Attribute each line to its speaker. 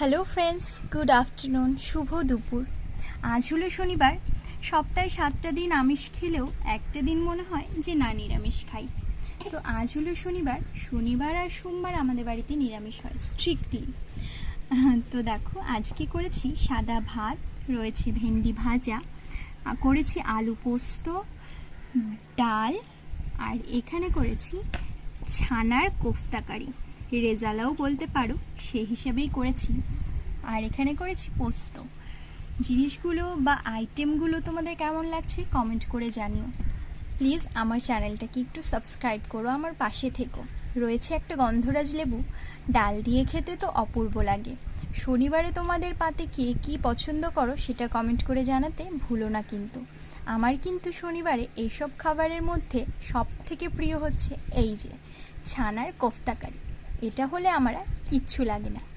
Speaker 1: Hello friends, good afternoon, শুভ দুপুর। আজ হলো শনিবার। সপ্তাহে 7টা দিন আমিষ খেলেও একটা দিন মনে হয় যে না, নিরামিষ খাই। তো আজ হলো শনিবার আর সোমবার আমাদের বাড়িতে নিরামিষ হয় স্ট্রিক্টলি। তো দেখো, আজকে করেছি সাদা ভাত, রয়েছে ভেন্ডি ভাজা, করেছি আলু পোস্ত, ডাল, আর এখানে করেছি ছানার কোফতাকারি, রেজালাও বলতে পারো, সেই হিসাবেই করেছি। আর এখানে করেছি পোস্ত। জিনিসগুলো বা আইটেমগুলো তোমাদের কেমন লাগছে কমেন্ট করে জানিও। প্লিজ আমার চ্যানেলটাকে একটু সাবস্ক্রাইব করো, আমার পাশে থেকো। রয়েছে একটা গন্ধরাজ লেবু, ডাল দিয়ে খেতে তো অপূর্ব লাগে। শনিবারে তোমাদের পাতে কে কী পছন্দ করো সেটা কমেন্ট করে জানাতে ভুলো না কিন্তু। আমার কিন্তু শনিবারে এইসব খাবারের মধ্যে সব থেকে প্রিয় হচ্ছে এই যে ছানার কোফতাকারি। এটা হলে আমার আর কিচ্ছু লাগে না।